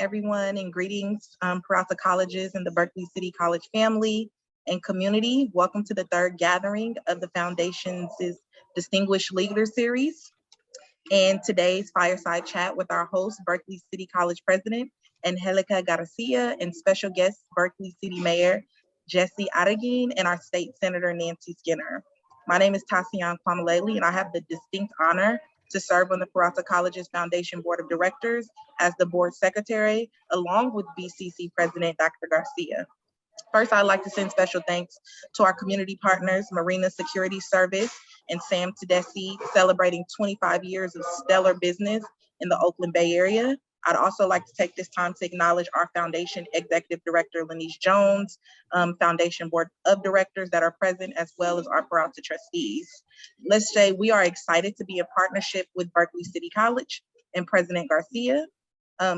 everyone, and greetings, Peralta colleges and the Berkeley City College family and community. Welcome to the third gathering of the Foundation's Distinguished Leader Series and today's Fireside Chat with our host, Berkeley City College President Angélica Garcia, and special guest, Berkeley City Mayor Jessie Adaguin, and our State Senator Nancy Skinner. My name is Tasion Kwamilele, and I have the distinct honor to serve on the Peralta College's Foundation Board of Directors as the Board Secretary, along with BCC President Dr. Garcia. First, I'd like to send special thanks to our community partners, Marina Security Service and Sam Tedeschi, celebrating 25 years of stellar business in the Oakland Bay Area. I'd also like to take this time to acknowledge our Foundation Executive Director, LaNiece Jones, Foundation Board of Directors that are present, as well as our Peralta trustees. Let's say we are excited to be in partnership with Berkeley City College and President Garcia.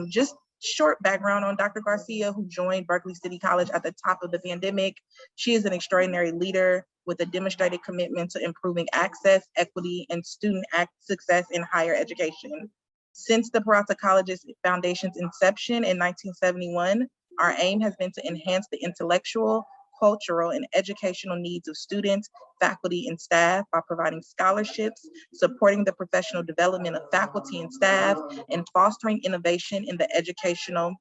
Just short background on Dr. Garcia, who joined Berkeley City College at the top of the pandemic. She is an extraordinary leader with a demonstrated commitment to improving access, equity, and student success in higher education. Since the Peralta College's foundation's inception in 1971, our aim has been to enhance the intellectual, cultural, and educational needs of students, faculty, and staff by providing scholarships, supporting the professional development of faculty and staff, and fostering innovation in the educational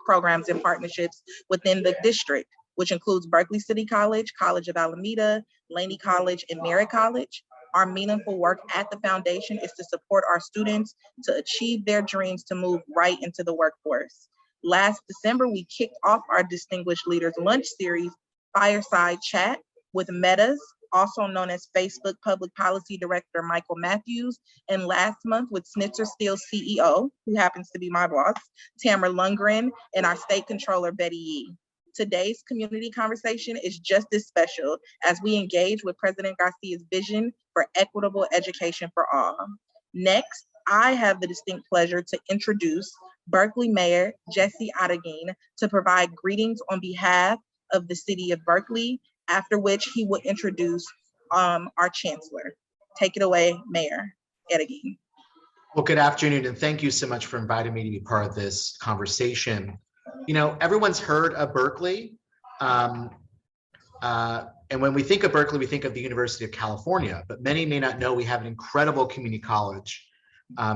programs and partnerships within the district, which includes Berkeley City College, College of Alameda, Laney College, and Merritt College. Our meaningful work at the foundation is to support our students to achieve their dreams to move right into the workforce. Last December, we kicked off our Distinguished Leaders Lunch Series, Fireside Chat, with Meta's, also known as Facebook Public Policy Director Michael Matthews, and last month with Schnitzer Steel's CEO, who happens to be my boss, Tamara Lundgren, and our State Controller, Betty Yee. Today's community conversation is just as special as we engage with President Garcia's vision for equitable education for all. Next, I have the distinct pleasure to introduce Berkeley Mayor Jessie Adaguin to provide greetings on behalf of the city of Berkeley, after which he will introduce our chancellor. Take it away, Mayor Adaguin. Well, good afternoon, and thank you so much for inviting me to be part of this conversation. You know, everyone's heard of Berkeley, and when we think of Berkeley, we think of the University of California, but many may not know we have an incredible community college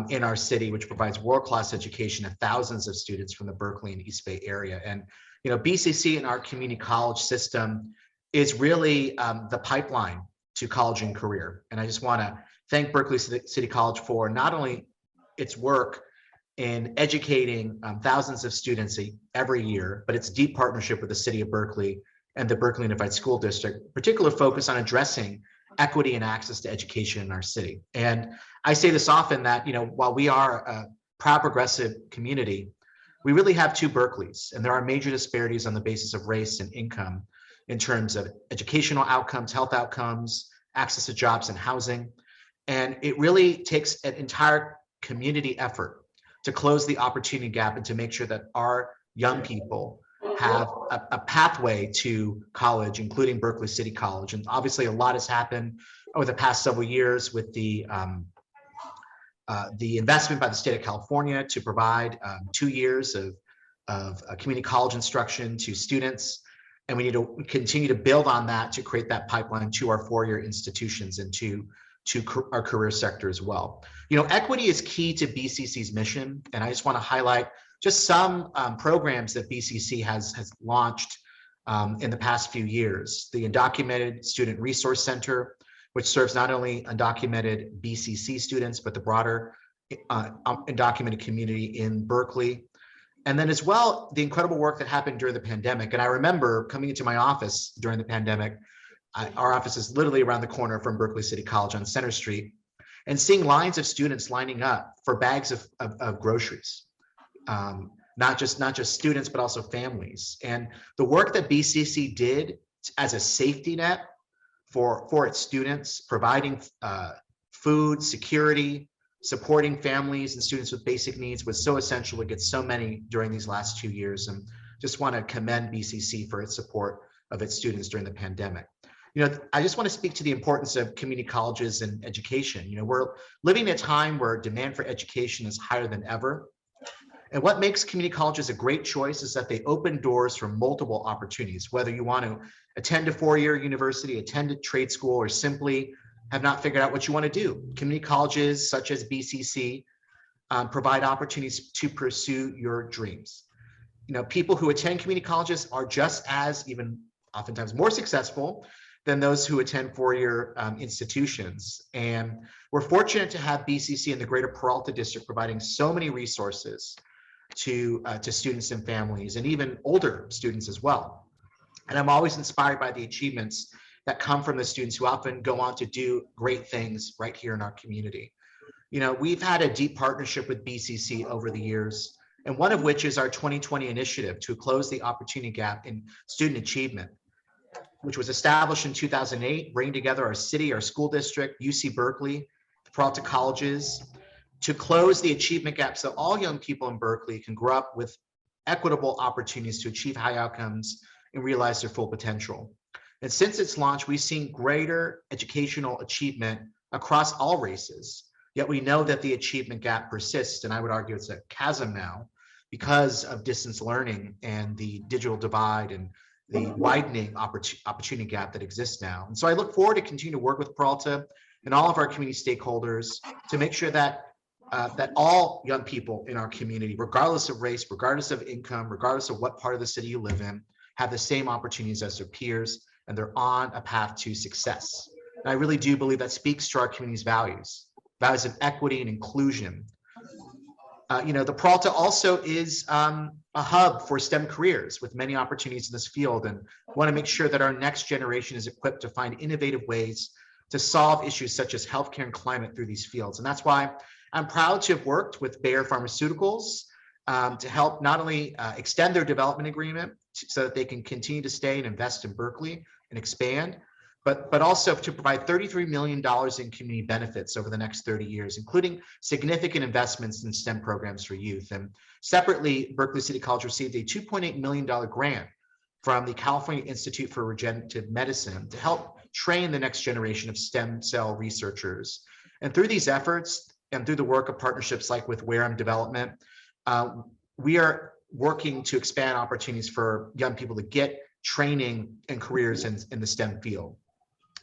in our city, which provides world-class education to thousands of students from the Berkeley and East Bay area. And, you know, BCC and our community college system is really the pipeline to college and career. And I just want to thank Berkeley City College for not only its work in educating thousands of students every year, but its deep partnership with the city of Berkeley and the Berkeley Unified School District, particular focus on addressing equity and access to education in our city. And I say this often that, you know, while we are a proud progressive community, we really have two Berkeleys, and there are major disparities on the basis of race and income in terms of educational outcomes, health outcomes, access to jobs and housing. And it really takes an entire community effort to close the opportunity gap and to make sure that our young people have a pathway to college, including Berkeley City College. And obviously a lot has happened over the past several years with the investment by the state of California to provide 2 years of community college instruction to students. And we need to continue to build on that to create that pipeline to our four-year institutions and to our career sector as well. You know, equity is key to BCC's mission, and I just want to highlight just some programs that BCC has launched in the past few years. The Undocumented Student Resource Center, which serves not only undocumented BCC students, but the broader undocumented community in Berkeley. And then as well, the incredible work that happened during the pandemic. And I remember coming into my office during the pandemic. Our office is literally around the corner from Berkeley City College on Center Street, and seeing lines of students lining up for bags of groceries, not just students, but also families. And the work that BCC did as a safety net for its students, providing food, security, supporting families and students with basic needs was so essential to get so many during these last 2 years. And just want to commend BCC for its support of its students during the pandemic. You know, I just want to speak to the importance of community colleges and education. You know, we're living in a time where demand for education is higher than ever. And what makes community colleges a great choice is that they open doors for multiple opportunities, whether you want to attend a four-year university, attend a trade school, or simply have not figured out what you want to do. Community colleges such as BCC provide opportunities to pursue your dreams. People who attend community colleges are just as, even oftentimes more successful than those who attend four-year institutions. And we're fortunate to have BCC in the greater Peralta district providing so many resources to students and families, and even older students as well. And I'm always inspired by the achievements that come from the students who often go on to do great things right here in our community. We've had a deep partnership with BCC over the years, and one of which is our 2020 initiative to close the opportunity gap in student achievement, which was established in 2008, bringing together our city, our school district, UC Berkeley, the Peralta colleges, to close the achievement gap so all young people in Berkeley can grow up with equitable opportunities to achieve high outcomes and realize their full potential. And since its launch, we've seen greater educational achievement across all races, yet we know that the achievement gap persists, and I would argue it's a chasm now because of distance learning and the digital divide and the widening opportunity gap that exists now. And so I look forward to continue to work with Peralta and all of our community stakeholders to make sure that that all young people in our community, regardless of race, regardless of income, regardless of what part of the city you live in, have the same opportunities as their peers, and they're on a path to success. And I really do believe that speaks to our community's values of equity and inclusion. The Peralta also is a hub for STEM careers with many opportunities in this field, and want to make sure that our next generation is equipped to find innovative ways to solve issues such as healthcare and climate through these fields. And that's why I'm proud to have worked with Bayer Pharmaceuticals to help not only extend their development agreement so that they can continue to stay and invest in Berkeley and expand, but also to provide $33 million in community benefits over the next 30 years, including significant investments in STEM programs for youth. And separately, Berkeley City College received a $2.8 million grant from the California Institute for Regenerative Medicine to help train the next generation of stem cell researchers. And through these efforts and through the work of partnerships like with Wareham Development, we are working to expand opportunities for young people to get training and careers in the STEM field.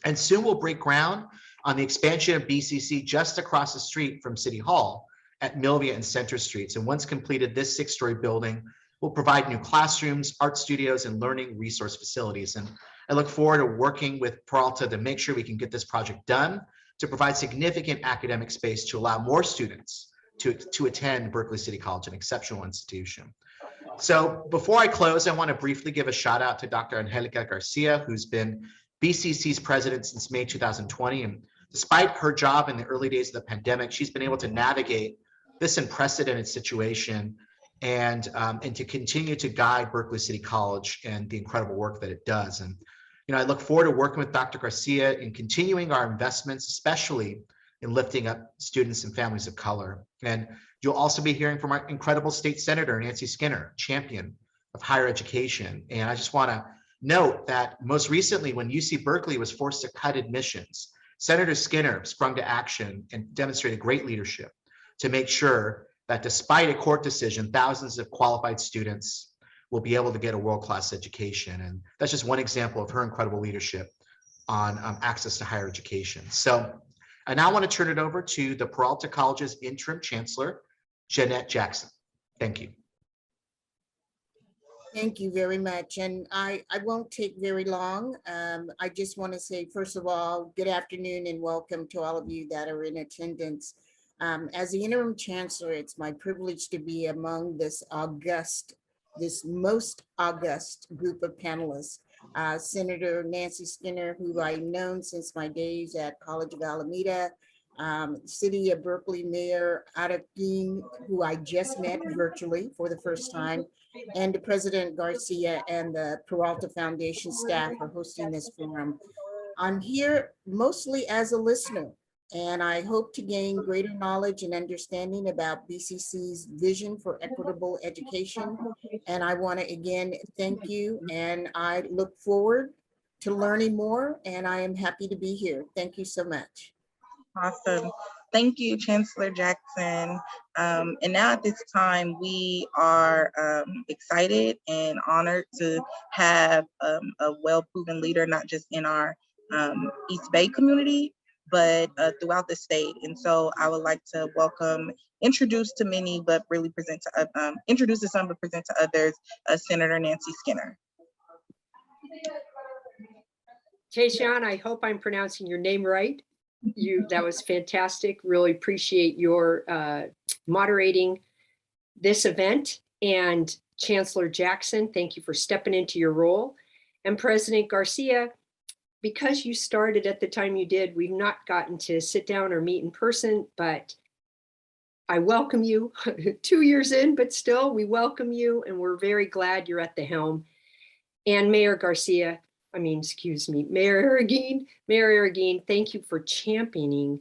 And soon we'll break ground on the expansion of BCC just across the street from City Hall at Milvia and Center Streets. And once completed, this 6-story building will provide new classrooms, art studios, and learning resource facilities. And I look forward to working with Peralta to make sure we can get this project done, to provide significant academic space to allow more students to attend Berkeley City College, an exceptional institution. So before I close, I want to briefly give a shout out to Dr. Angélica Garcia, who's been BCC's president since May 2020. And despite her job in the early days of the pandemic, she's been able to navigate this unprecedented situation and to continue to guide Berkeley City College and the incredible work that it does. And I look forward to working with Dr. Garcia in continuing our investments, especially in lifting up students and families of color. And you'll also be hearing from our incredible state senator, Nancy Skinner, champion of higher education. And I just want to note that most recently, when UC Berkeley was forced to cut admissions, Senator Skinner sprung to action and demonstrated great leadership to make sure that despite a court decision, thousands of qualified students will be able to get a world-class education. And that's just one example of her incredible leadership on access to higher education. So I now want to turn it over to the Peralta College's interim chancellor, Jeanette Jackson. Thank you. Thank you very much. And I won't take very long. I just want to say, first of all, good afternoon and welcome to all of you that are in attendance. As the interim chancellor, it's my privilege to be among this most august group of panelists. Senator Nancy Skinner, who I've known since my days at College of Alameda, City of Berkeley Mayor Arifin, who I just met virtually for the first time, and to President Garcia and the Peralta Foundation staff for hosting this forum. I'm here mostly as a listener, and I hope to gain greater knowledge and understanding about BCC's vision for equitable education. And I want to again thank you, and I look forward to learning more, and I am happy to be here. Thank you so much. Awesome. Thank you, Chancellor Jackson. And now at this time, we are excited and honored to have a well-proven leader, not just in our East Bay community, but throughout the state. And so I would like to introduce to many, but really introduce to some, but present to others, Senator Nancy Skinner. Tasion, I hope I'm pronouncing your name right. That was fantastic. Really appreciate your moderating this event. And Chancellor Jackson, thank you for stepping into your role. And President Garcia, because you started at the time you did, we've not gotten to sit down or meet in person, but I welcome you 2 years in, but still we welcome you and we're very glad you're at the helm. And Mayor Arreguín, thank you for championing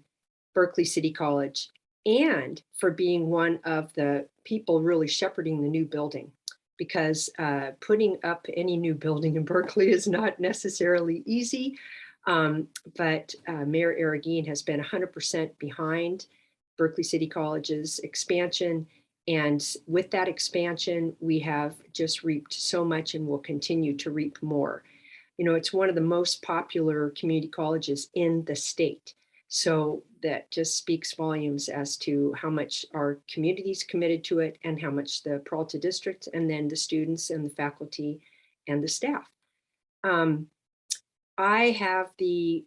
Berkeley City College and for being one of the people really shepherding the new building, because putting up any new building in Berkeley is not necessarily easy. But Mayor Arreguín has been 100% behind Berkeley City College's expansion. And with that expansion, we have just reaped so much and will continue to reap more. You know, it's one of the most popular community colleges in the state. So that just speaks volumes as to how much our community's committed to it and how much the Peralta district and then the students and the faculty and the staff. I have the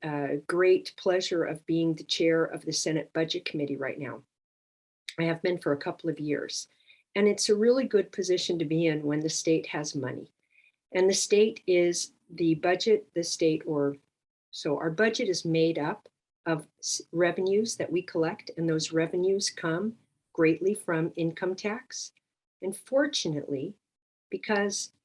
great pleasure of being the chair of the Senate Budget Committee right now. I have been for a couple of years, and it's a really good position to be in when the state has money. And the state is the budget, so our budget is made up of revenues that we collect, and those revenues come greatly from income tax. And fortunately,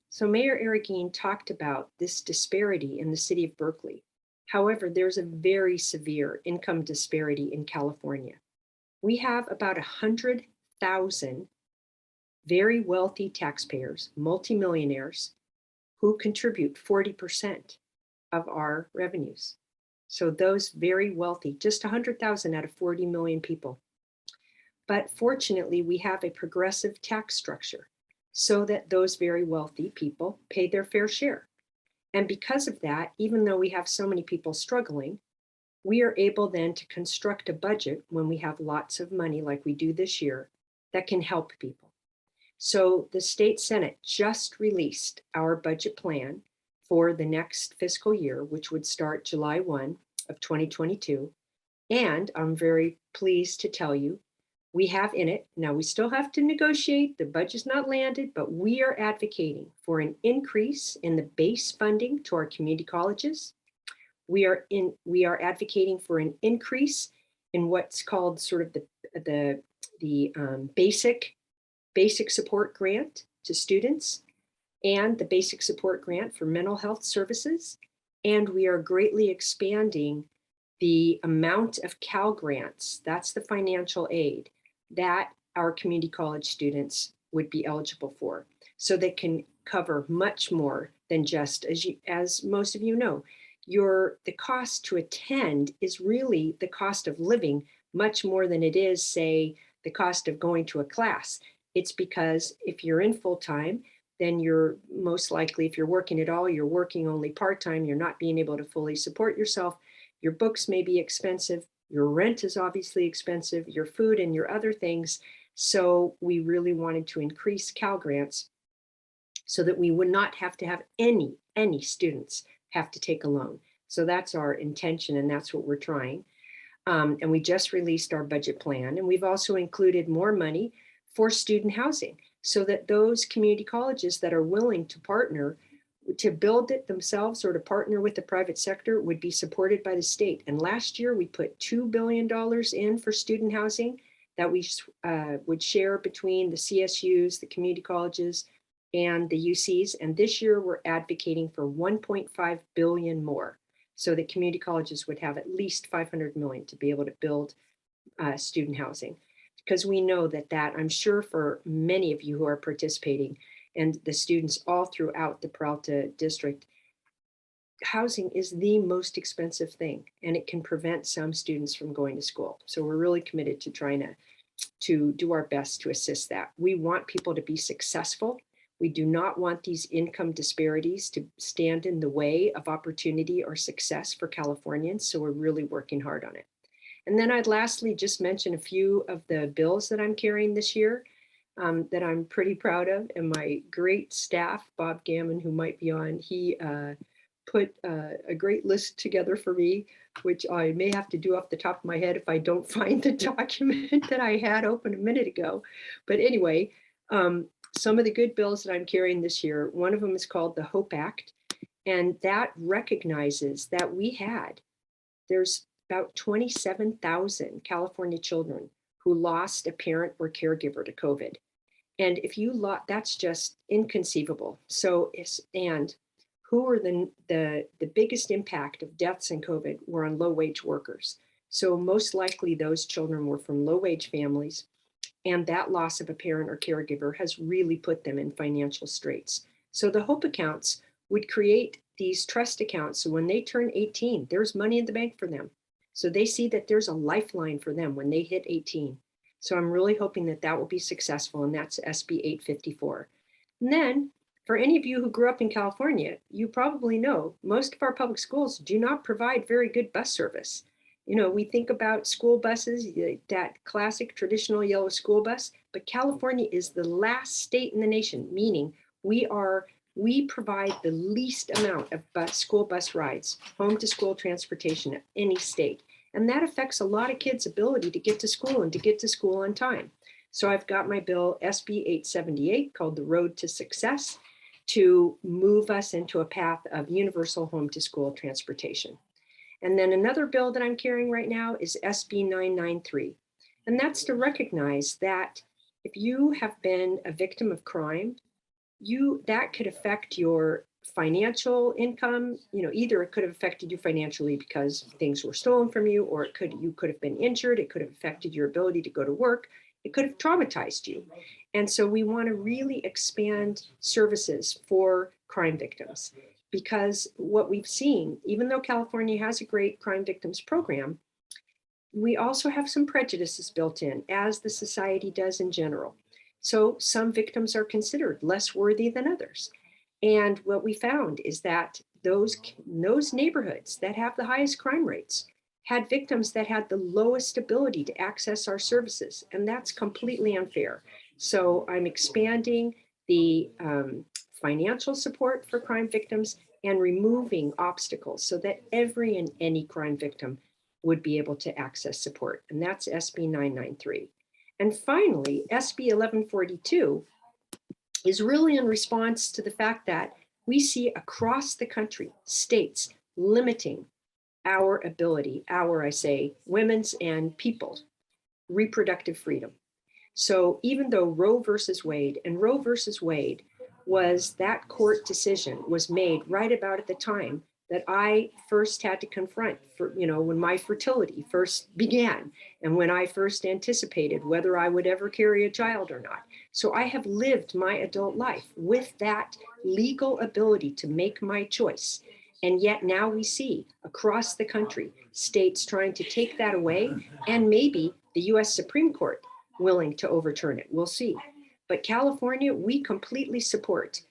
so Mayor Arreguín talked about this disparity in the city of Berkeley. However, there's a very severe income disparity in California. We have about 100,000 very wealthy taxpayers, multimillionaires, who contribute 40% of our revenues. So those very wealthy, just 100,000 out of 40 million people. But fortunately, we have a progressive tax structure so that those very wealthy people pay their fair share. And because of that, even though we have so many people struggling, we are able then to construct a budget when we have lots of money like we do this year that can help people. So the state Senate just released our budget plan for the next fiscal year, which would start July 1 of 2022. And I'm very pleased to tell you, we have in it, now we still have to negotiate, the budget's not landed, but we are advocating for an increase in the base funding to our community colleges. We are advocating for an increase in what's called sort of the basic support grant to students and the basic support grant for mental health services. And we are greatly expanding the amount of Cal grants, that's the financial aid that our community college students would be eligible for. So they can cover much more than just, as most of you know, the cost to attend is really the cost of living much more than it is, say, the cost of going to a class. It's because if you're in full-time, then you're most likely, if you're working at all, you're working only part-time, you're not being able to fully support yourself. Your books may be expensive, your rent is obviously expensive, your food and your other things. So we really wanted to increase Cal grants so that we would not have to have any students have to take a loan. So that's our intention and that's what we're trying. And we just released our budget plan, and we've also included more money for student housing so that those community colleges that are willing to partner to build it themselves or to partner with the private sector would be supported by the state. And last year we put $2 billion in for student housing that we would share between the CSUs, the community colleges, and the UCs. And this year we're advocating for 1.5 billion more so that community colleges would have at least 500 million to be able to build student housing. Because we know that I'm sure for many of you who are participating and the students all throughout the Peralta district, housing is the most expensive thing, and it can prevent some students from going to school. So we're really committed to trying to do our best to assist that. We want people to be successful. We do not want these income disparities to stand in the way of opportunity or success for Californians. So we're really working hard on it. And then I'd lastly just mention a few of the bills that I'm carrying this year that I'm pretty proud of. And my great staff, Bob Gammon, who might be on, he put a great list together for me, which I may have to do off the top of my head if I don't find the document that I had open a minute ago. But anyway, some of the good bills that I'm carrying this year, one of them is called the HOPE Act, and that recognizes that there's about 27,000 California children who lost a parent or caregiver to COVID. And if you lost, that's just inconceivable. So, and who were the biggest impact of deaths in COVID were on low-wage workers. So most likely those children were from low-wage families, and that loss of a parent or caregiver has really put them in financial straits. So the HOPE accounts would create these trust accounts. So when they turn 18, there's money in the bank for them. So they see that there's a lifeline for them when they hit 18. So I'm really hoping that that will be successful, and that's SB 854. And then for any of you who grew up in California, you probably know most of our public schools do not provide very good bus service. You know, we think about school buses, that classic traditional yellow school bus, but California is the last state in the nation, meaning we provide the least amount of school bus rides, home to school transportation of any state. And that affects a lot of kids' ability to get to school and to get to school on time. So I've got my bill SB 878 called the Road to Success to move us into a path of universal home to school transportation. And then another bill that I'm carrying right now is SB 993. And that's to recognize that if you have been a victim of crime, that could affect your financial income. You know, either it could have affected you financially because things were stolen from you, or you could have been injured. It could have affected your ability to go to work. It could have traumatized you. And so we want to really expand services for crime victims, because what we've seen, even though California has a great crime victims program, we also have some prejudices built in, as the society does in general. So some victims are considered less worthy than others. And what we found is that those neighborhoods that have the highest crime rates had victims that had the lowest ability to access our services. And that's completely unfair. So I'm expanding the financial support for crime victims and removing obstacles so that every and any crime victim would be able to access support. And that's SB 993. And finally, SB 1142 is really in response to the fact that we see across the country states limiting our ability, I say, women's and people's reproductive freedom. So even though Roe versus Wade, and Roe versus Wade was, that court decision was made right about at the time that I first had to confront, when my fertility first began and when I first anticipated whether I would ever carry a child or not. So I have lived my adult life with that legal ability to make my choice. And yet now we see across the country, states trying to take that away, and maybe the US Supreme Court willing to overturn it. We'll see. But California, we completely support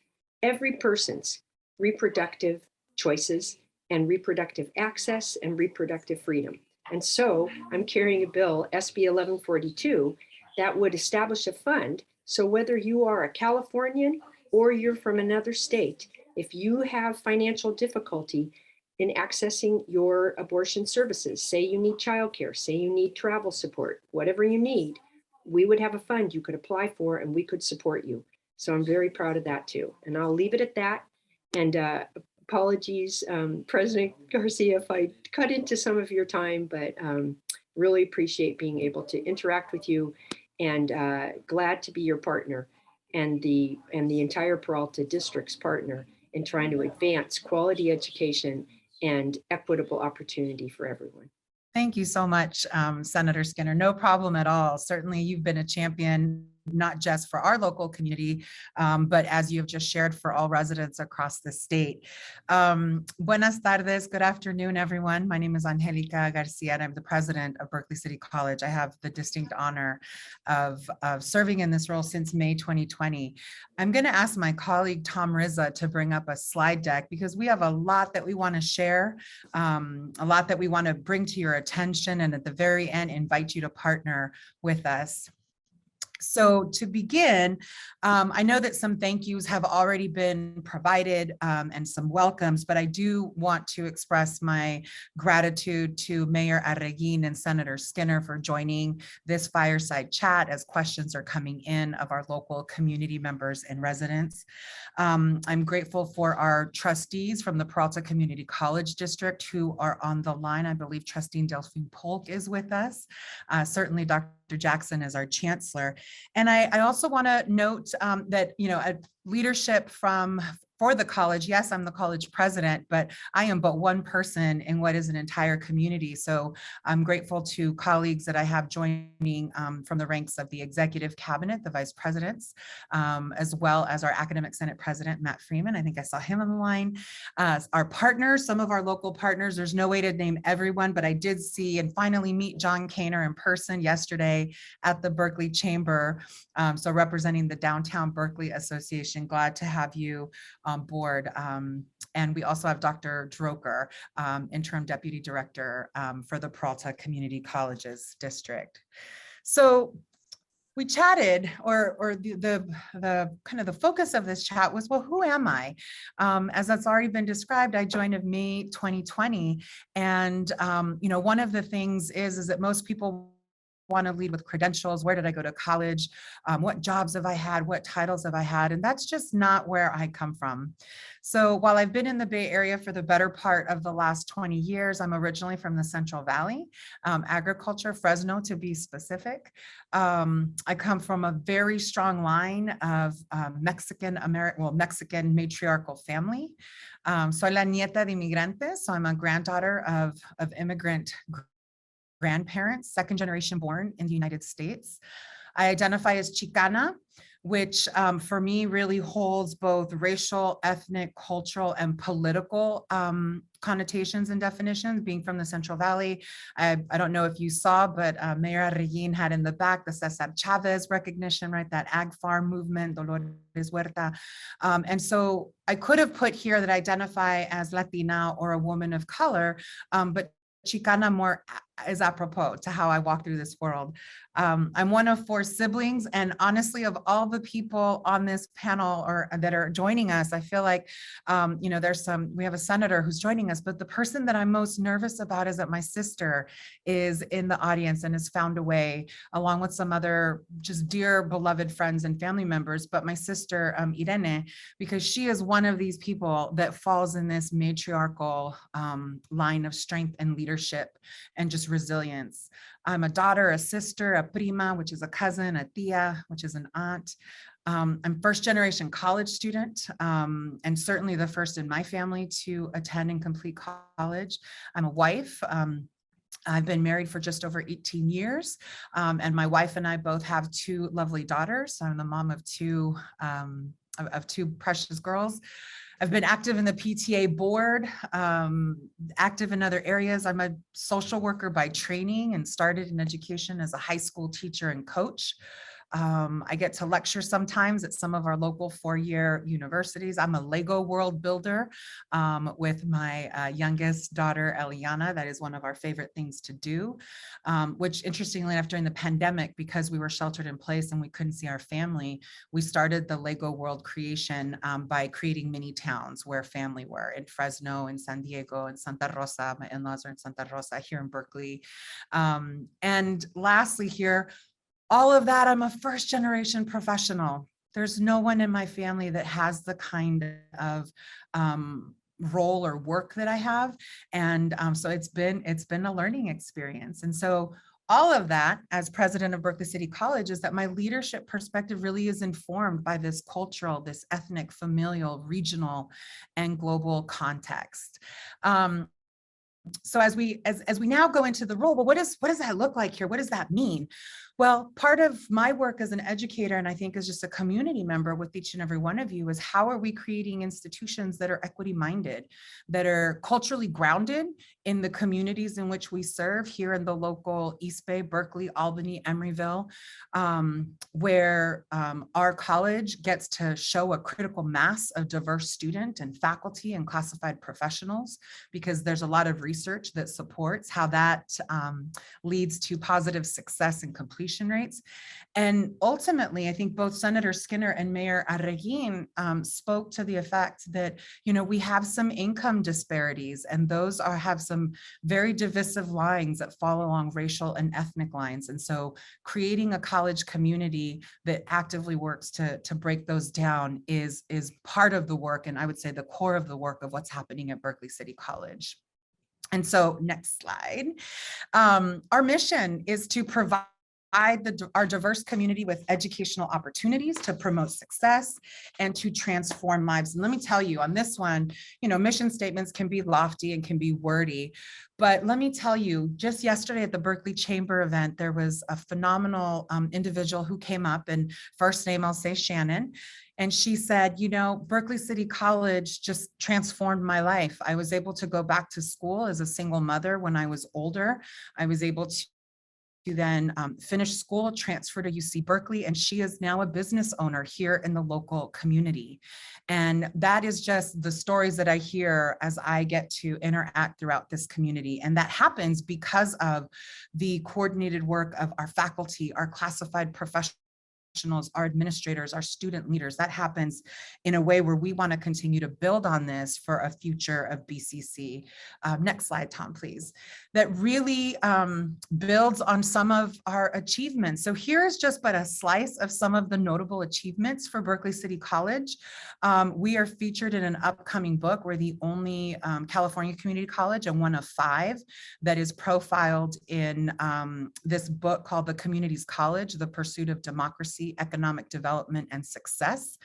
every person's reproductive choices and reproductive access and reproductive freedom. And so I'm carrying a bill, SB 1142, that would establish a fund. So whether you are a Californian or you're from another state, if you have financial difficulty in accessing your abortion services, say you need childcare, say you need travel support, whatever you need, we would have a fund you could apply for and we could support you. So I'm very proud of that too. And I'll leave it at that. And apologies, President Garcia, if I cut into some of your time, but really appreciate being able to interact with you, and glad to be your partner and the entire Peralta District's partner in trying to advance quality education and equitable opportunity for everyone. Thank you so much, Senator Skinner. No problem at all. Certainly, you've been a champion not just for our local community, but as you have just shared, for all residents across the state. Buenas tardes, good afternoon, everyone. My name is Angélica Garcia, and I'm the president of Berkeley City College. I have the distinct honor of serving in this role since May 2020. I'm going to ask my colleague, Tom Rizza, to bring up a slide deck because we have a lot that we want to share, a lot that we want to bring to your attention, and at the very end, invite you to partner with us. So to begin, I know that some thank yous have already been provided and some welcomes, but I do want to express my gratitude to Mayor Arreguin and Senator Skinner for joining this fireside chat as questions are coming in of our local community members and residents. I'm grateful for our trustees from the Peralta Community College District who are on the line. I believe Trustee Delphine Polk is with us. Certainly Dr. Jackson is our chancellor. And I also want to note that, leadership for the college, yes, I'm the college president, but I am but one person in what is an entire community. So I'm grateful to colleagues that I have joining from the ranks of the executive cabinet, the vice presidents, as well as our academic senate president, Matt Freeman. I think I saw him on the line. Our partners, some of our local partners, there's no way to name everyone, but I did see and finally meet John Kaner in person yesterday at the Berkeley Chamber. So representing the Downtown Berkeley Association, glad to have you on board. And we also have Dr. Droker, interim deputy director for the Peralta Community Colleges District. So we chatted, or the kind of the focus of this chat was, well, who am I? As that's already been described, I joined in May 2020. And, one of the things is that most people want to lead with credentials. Where did I go to college? What jobs have I had? What titles have I had? And that's just not where I come from. So while I've been in the Bay Area for the better part of the last 20 years, I'm originally from the Central Valley, agriculture, Fresno to be specific. I come from a very strong line of Mexican matriarchal family. Soy la nieta de inmigrantes, so I'm a granddaughter of immigrant grandparents, second generation born in the United States. I identify as Chicana, which for me really holds both racial, ethnic, cultural, and political connotations and definitions. Being from the Central Valley, I don't know if you saw, but Mayor Arreguin had in the back the Cesar Chavez recognition, right? That ag farm movement, Dolores Huerta. And so I could have put here that I identify as Latina or a woman of color, but Chicana more is apropos to how I walk through this world. I'm one of 4 siblings, and honestly, of all the people on this panel or that are joining us, I feel like, we have a senator who's joining us, but the person that I'm most nervous about is that my sister is in the audience and has found a way, along with some other just dear beloved friends and family members, but my sister, Irene, because she is one of these people that falls in this matriarchal line of strength and leadership and just resilience. I'm a daughter, a sister, a prima, which is a cousin, a tia, which is an aunt. I'm first generation college student, and certainly the first in my family to attend and complete college. I'm a wife. I've been married for just over 18 years, and my wife and I both have 2 lovely daughters. I'm the mom of two precious girls. I've been active in the PTA board, active in other areas. I'm a social worker by training and started in education as a high school teacher and coach. I get to lecture sometimes at some of our local 4-year universities. I'm a Lego world builder with my youngest daughter, Eliana. That is one of our favorite things to do, which interestingly enough, during the pandemic, because we were sheltered in place and we couldn't see our family, we started the Lego world creation by creating mini towns where family were in Fresno, in San Diego, in Santa Rosa. My in-laws are in Santa Rosa, here in Berkeley. And lastly here, all of that, I'm a first generation professional. There's no one in my family that has the kind of role or work that I have. And so it's been a learning experience. And so all of that, as president of Berkeley City College, is that my leadership perspective really is informed by this cultural, this ethnic, familial, regional, and global context. So as we now go into the role, well, what does that look like here? What does that mean? Well, part of my work as an educator, and I think as just a community member with each and every one of you, is how are we creating institutions that are equity minded, that are culturally grounded in the communities in which we serve here in the local East Bay, Berkeley, Albany, Emeryville, where our college gets to show a critical mass of diverse student and faculty and classified professionals, because there's a lot of research that supports how that leads to positive success and completion rates. And ultimately, I think both Senator Skinner and Mayor Arreguin spoke to the effect that, we have some income disparities, and those have some very divisive lines that fall along racial and ethnic lines. And so creating a college community that actively works to break those down is part of the work, and I would say the core of the work of what's happening at Berkeley City College. And so next slide. Our mission is to provide our diverse community with educational opportunities to promote success and to transform lives. And let me tell you on this one, mission statements can be lofty and can be wordy, but let me tell you, just yesterday at the Berkeley Chamber event, there was a phenomenal individual who came up, and first name I'll say Shannon. And she said, Berkeley City College just transformed my life. I was able to go back to school as a single mother when I was older. I was able to then finish school, transfer to UC Berkeley, and she is now a business owner here in the local community. And that is just the stories that I hear as I get to interact throughout this community. And that happens because of the coordinated work of our faculty, our classified professionals, our administrators, our student leaders. That happens in a way where we want to continue to build on this for a future of BCC. Next slide, Tom, please. That really builds on some of our achievements. So here's just but a slice of some of the notable achievements for Berkeley City College. We are featured in an upcoming book. We're the only California community college and one of 5 that is profiled in this book called The Community's College, The Pursuit of Democracy, Economic Development, and Success.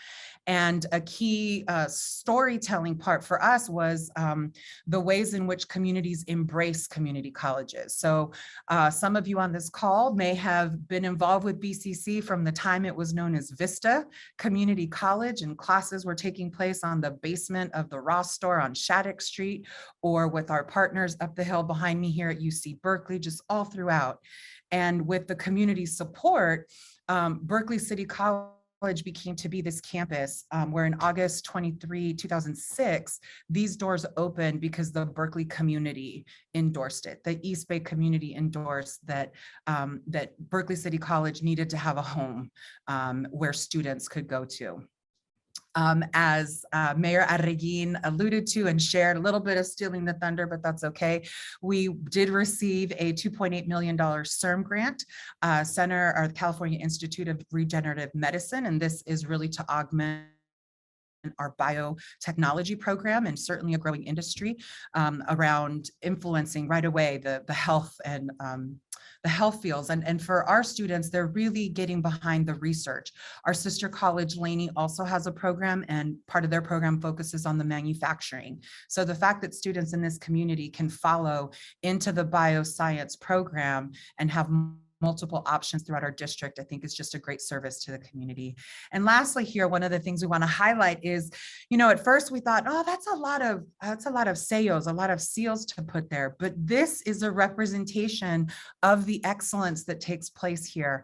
And a key storytelling part for us was the ways in which communities embrace community colleges. So some of you on this call may have been involved with BCC from the time it was known as Vista Community College, and classes were taking place on the basement of the Ross store on Shattuck Street, or with our partners up the hill behind me here at UC Berkeley, just all throughout. And with the community support, Berkeley City College became to be this campus where in August 23, 2006, these doors opened because the Berkeley community endorsed it. The East Bay community endorsed that Berkeley City College needed to have a home where students could go to. As Mayor Arreguin alluded to and shared, a little bit of stealing the thunder, but that's okay. We did receive a $2.8 million CIRM grant, Center or the California Institute of Regenerative Medicine, and this is really to augment our biotechnology program, and certainly a growing industry around influencing right away the health and the health fields. And for our students, they're really getting behind the research. Our sister college, LaNiece, also has a program, and part of their program focuses on the manufacturing. So the fact that students in this community can follow into the bioscience program and have multiple options throughout our district, I think is just a great service to the community. And lastly here, one of the things we want to highlight is, at first we thought, oh, that's a lot of sayos, a lot of seals to put there, but this is a representation of the excellence that takes place here.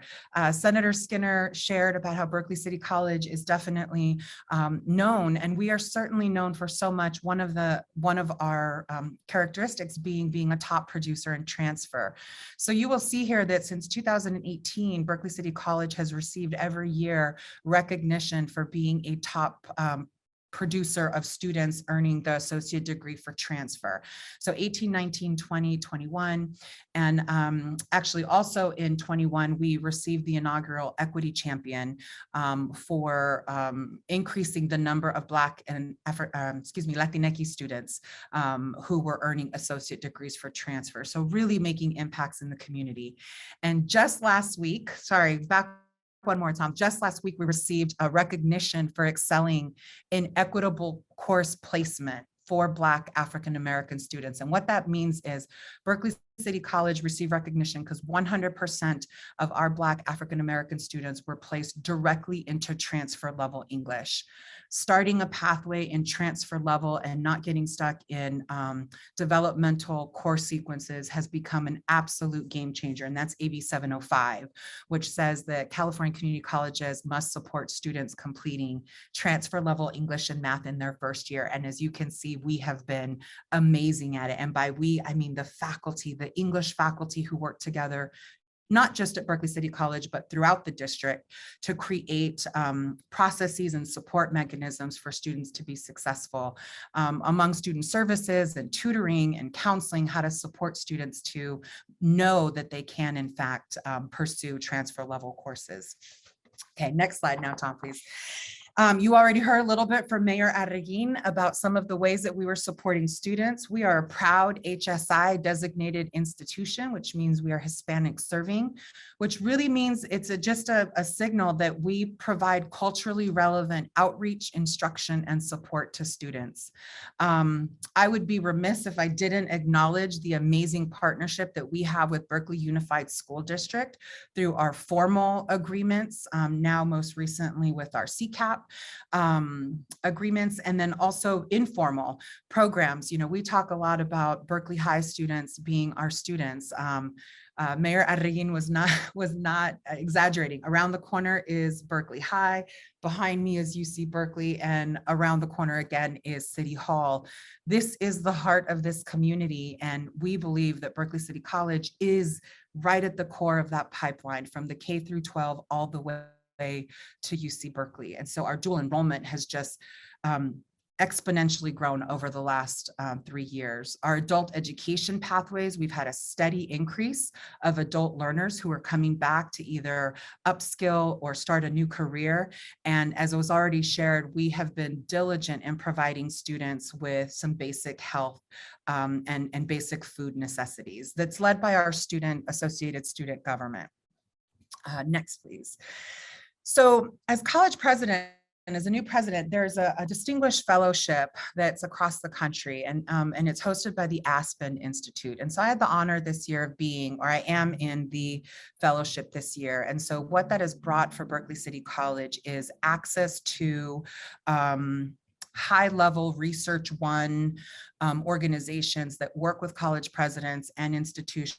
Senator Skinner shared about how Berkeley City College is definitely known, and we are certainly known for so much. One of our characteristics being a top producer in transfer. So you will see here that since 2018, Berkeley City College has received every year recognition for being a top producer of students earning the associate degree for transfer. So 18, 19, 20, 21, and actually also in 21, we received the inaugural Equity Champion for increasing the number of Black and Latinx students who were earning associate degrees for transfer. So really making impacts in the community. And just last week, one more time. Just last week, we received a recognition for excelling in equitable course placement for Black African-American students. And what that means is Berkeley City College received recognition because 100% of our Black African-American students were placed directly into transfer level English. Starting a pathway in transfer level and not getting stuck in developmental course sequences has become an absolute game changer. And that's AB 705, which says that California community colleges must support students completing transfer level English and math in their first year. And as you can see, we have been amazing at it. And by we, I mean the faculty, the English faculty who work together, not just at Berkeley City College, but throughout the district, to create processes and support mechanisms for students to be successful among student services and tutoring and counseling, how to support students to know that they can, in fact, pursue transfer level courses. Okay, next slide now, Tom, please. You already heard a little bit from Mayor Arreguin about some of the ways that we were supporting students. We are a proud HSI designated institution, which means we are Hispanic serving, which really means it's just a signal that we provide culturally relevant outreach, instruction, and support to students. I would be remiss if I didn't acknowledge the amazing partnership that we have with Berkeley Unified School District through our formal agreements, now most recently with our CCAP agreements, and then also informal programs. You know, we talk a lot about Berkeley High students being our students. Mayor Arreguin was not exaggerating. Around the corner is Berkeley High, behind me is UC Berkeley, and around the corner again is City Hall. This is the heart of this community, and we believe that Berkeley City College is right at the core of that pipeline, from the K through 12 all the way to UC Berkeley. And so our dual enrollment has just exponentially grown over the last 3 years. Our adult education pathways, we've had a steady increase of adult learners who are coming back to either upskill or start a new career. And as was already shared, we have been diligent in providing students with some basic health and basic food necessities. That's led by our associated student government. Next, please. So as college president, and as a new president, there's a distinguished fellowship that's across the country, and it's hosted by the Aspen Institute. And so I had the honor this year of being, or I am in the fellowship this year. And so what that has brought for Berkeley City College is access to high-level Research One organizations that work with college presidents and institutions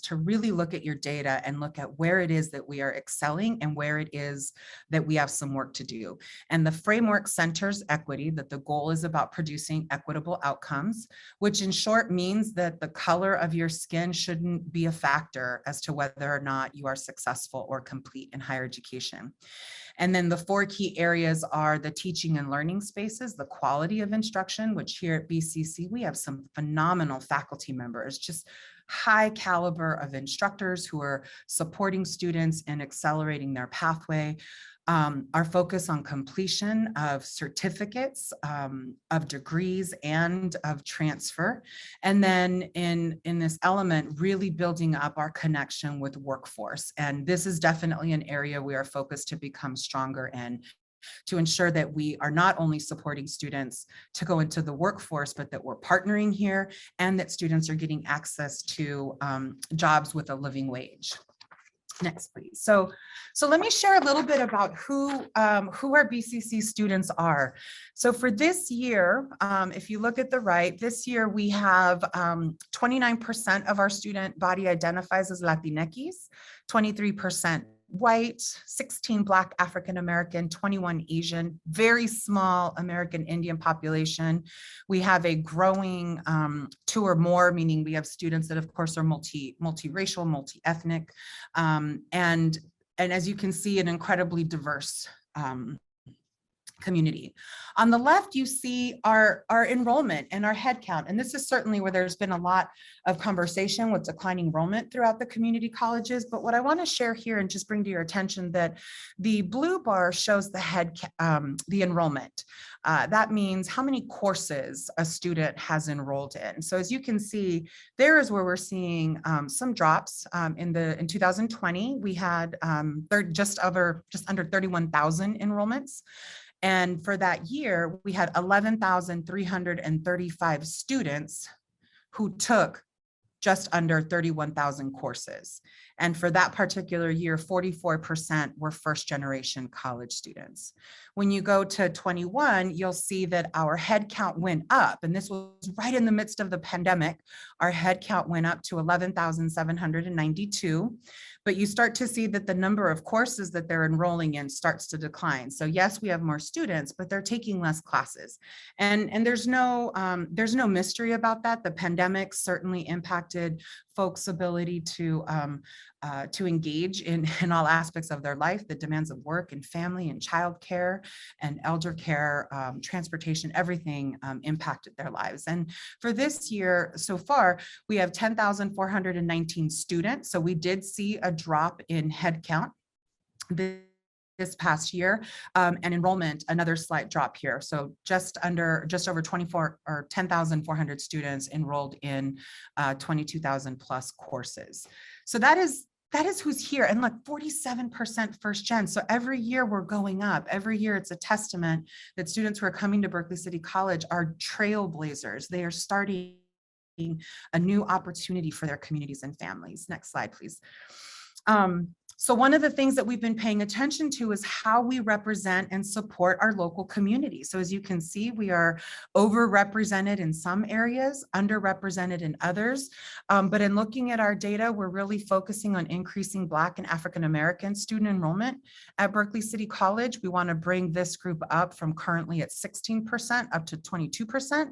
to really look at your data and look at where it is that we are excelling and where it is that we have some work to do. And the framework centers equity, that the goal is about producing equitable outcomes, which in short means that the color of your skin shouldn't be a factor as to whether or not you are successful or complete in higher education. And then the 4 key areas are the teaching and learning spaces, the quality of instruction, which here at BCC, we have some phenomenal faculty members, just high caliber of instructors who are supporting students and accelerating their pathway. Our focus on completion of certificates, of degrees, and of transfer. And then in this element, really building up our connection with workforce. And this is definitely an area we are focused to become stronger in, to ensure that we are not only supporting students to go into the workforce, but that we're partnering here and that students are getting access to jobs with a living wage. Next, please. So let me share a little bit about who our BCC students are. So for this year, if you look at the right, this year we have 29% of our student body identifies as Latinx, 23% white, 16 Black African American, 21 Asian, very small American Indian population. We have a growing 2 or more, meaning we have students that of course are multiracial, multi-ethnic, and as you can see, an incredibly diverse community. On the left, you see our enrollment and our head count. And this is certainly where there's been a lot of conversation with declining enrollment throughout the community colleges. But what I want to share here and just bring to your attention that the blue bar shows the enrollment. That means how many courses a student has enrolled in. So as you can see, there is where we're seeing some drops. In 2020, we had just under 31,000 enrollments. And for that year, we had 11,335 students who took just under 31,000 courses. And for that particular year, 44% were first generation college students. When you go to 21, you'll see that our head count went up, and this was right in the midst of the pandemic. Our head count went up to 11,792, but you start to see that the number of courses that they're enrolling in starts to decline. So yes, we have more students, but they're taking less classes. And there's no mystery about that. The pandemic certainly impacted folks' ability to engage in all aspects of their life, the demands of work and family and childcare and elder care, transportation, everything impacted their lives. And for this year so far, we have 10,419 students. So we did see a drop in headcount this past year, and enrollment, another slight drop here. So just over 10,400 students enrolled in 22,000 plus courses. So that is who's here. And look, 47% first gen. So every year we're going up. Every year it's a testament that students who are coming to Berkeley City College are trailblazers. They are starting a new opportunity for their communities and families. Next slide, please. So one of the things that we've been paying attention to is how we represent and support our local community. So as you can see, we are overrepresented in some areas, underrepresented in others. But in looking at our data, we're really focusing on increasing Black and African-American student enrollment at Berkeley City College. We want to bring this group up from currently at 16% up to 22%.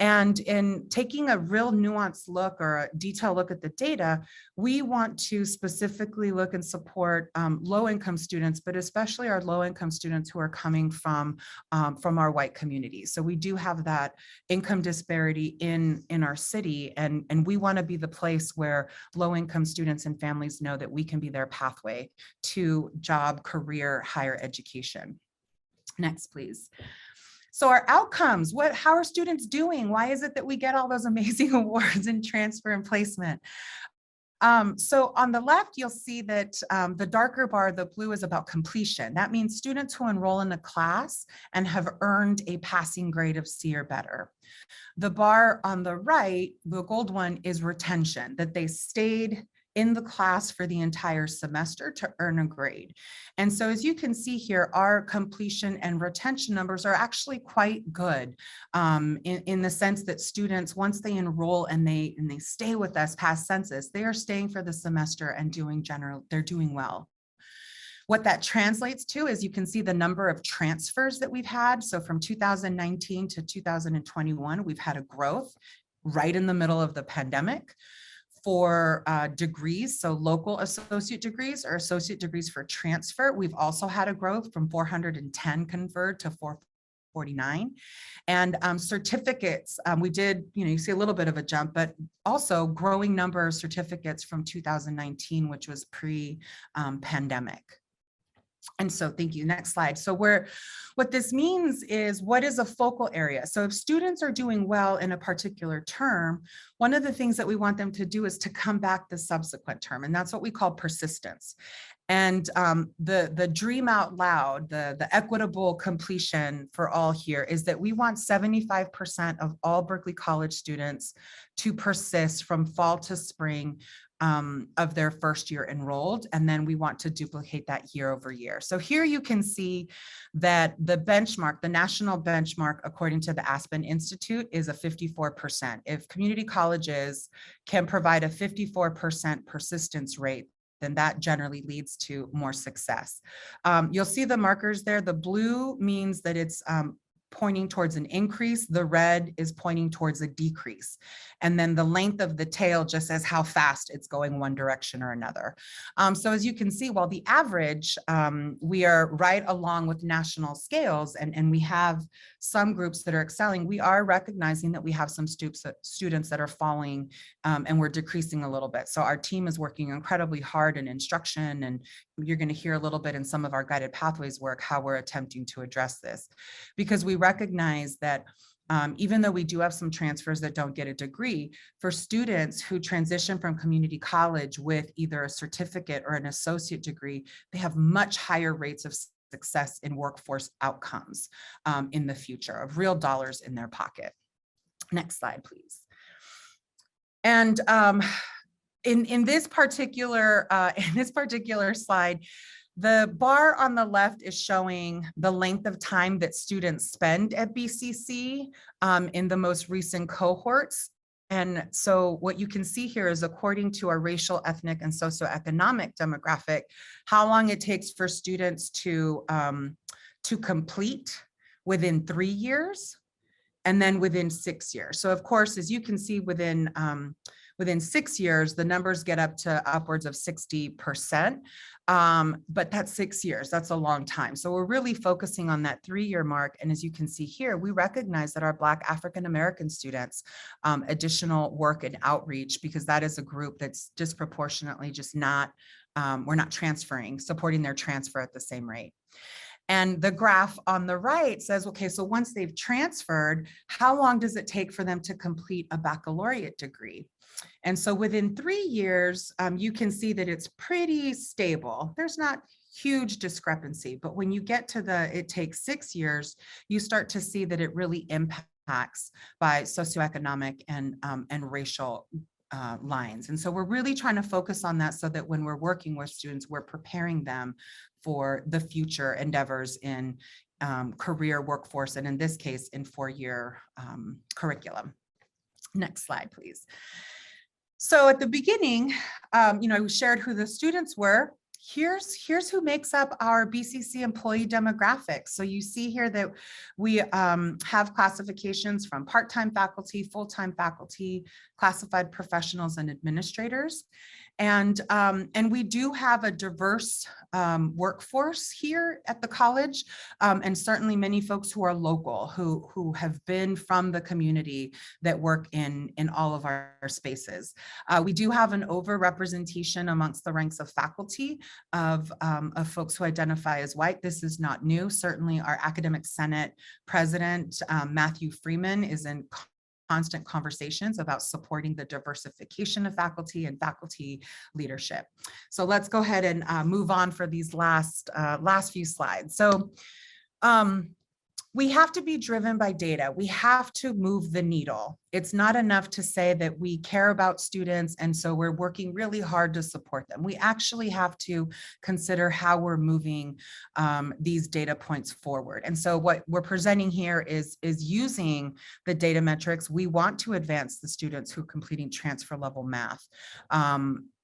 And in taking a real nuanced look or a detailed look at the data, we want to specifically look and support low-income students, but especially our low-income students who are coming from our white communities. So we do have that income disparity in our city, and we want to be the place where low-income students and families know that we can be their pathway to job, career, higher education. Next, please. So our outcomes, how are students doing? Why is it that we get all those amazing awards in transfer and placement? So on the left, you'll see that the darker bar, the blue, is about completion. That means students who enroll in a class and have earned a passing grade of C or better. The bar on the right, the gold one, is retention, that they stayed in the class for the entire semester to earn a grade. And so as you can see here, our completion and retention numbers are actually quite good in the sense that students, once they enroll and they stay with us past census, they are staying for the semester and they're doing well. What that translates to is you can see the number of transfers that we've had. So from 2019 to 2021, we've had a growth right in the middle of the pandemic. For degrees, so local associate degrees or associate degrees for transfer, we've also had a growth from 410 convert to 449. And certificates, we did, you see a little bit of a jump, but also growing number of certificates from 2019, which was pre-pandemic. And so thank you. Next slide. So what this means is, what is a focal area? So if students are doing well in a particular term, one of the things that we want them to do is to come back the subsequent term. And that's what we call persistence. And the dream out loud, the equitable completion for all here is that we want 75% of all Berkeley College students to persist from fall to spring of their first year enrolled, and then we want to duplicate that year over year. So here you can see that the benchmark, the national benchmark, according to the Aspen Institute, is a 54%. If community colleges can provide a 54% persistence rate, then that generally leads to more success. You'll see the markers there. The blue means that it's pointing towards an increase. The red is pointing towards a decrease. And then the length of the tail just says how fast it's going one direction or another. So as you can see, while the average, we are right along with national scales, and we have some groups that are excelling, we are recognizing that we have some students that are falling and we're decreasing a little bit. So our team is working incredibly hard in instruction, and you're going to hear a little bit in some of our guided pathways work how we're attempting to address this, because we recognize that even though we do have some transfers that don't get a degree, for students who transition from community college with either a certificate or an associate degree, they have much higher rates of success in workforce outcomes in the future, of real dollars in their pocket. Next slide, please. And in this particular slide, the bar on the left is showing the length of time that students spend at BCC in the most recent cohorts. And so what you can see here is, according to our racial, ethnic, and socioeconomic demographic, how long it takes for students to complete within 3 years, and then within 6 years. So of course, as you can see, within 6 years, the numbers get up to upwards of 60%. But that's 6 years, that's a long time. So we're really focusing on that 3-year mark. And as you can see here, we recognize that our Black African-American students, additional work and outreach, because that is a group that's disproportionately just not, we're not supporting their transfer at the same rate. And the graph on the right says, okay, so once they've transferred, how long does it take for them to complete a baccalaureate degree? And so within 3 years, you can see that it's pretty stable. There's not huge discrepancy, but when you get to it takes 6 years, you start to see that it really impacts by socioeconomic and racial lines. And so we're really trying to focus on that, so that when we're working with students, we're preparing them for the future endeavors in career, workforce, and in this case, in 4-year curriculum. Next slide, please. So at the beginning, we shared who the students were. Here's who makes up our BCC Employee Demographics. So you see here that we have classifications from part-time faculty, full-time faculty, classified professionals, and administrators. And we do have a diverse workforce here at the college, and certainly many folks who are local, who have been from the community, that work in all of our spaces. We do have an overrepresentation amongst the ranks of faculty of folks who identify as white. This is not new. Certainly our Academic Senate President, Matthew Freeman, is in constant conversations about supporting the diversification of faculty and faculty leadership. So let's go ahead and move on for these last few slides. So we have to be driven by data. We have to move the needle. It's not enough to say that we care about students, and so we're working really hard to support them. We actually have to consider how we're moving these data points forward. And so what we're presenting here is using the data metrics. We want to advance the students who are completing transfer level math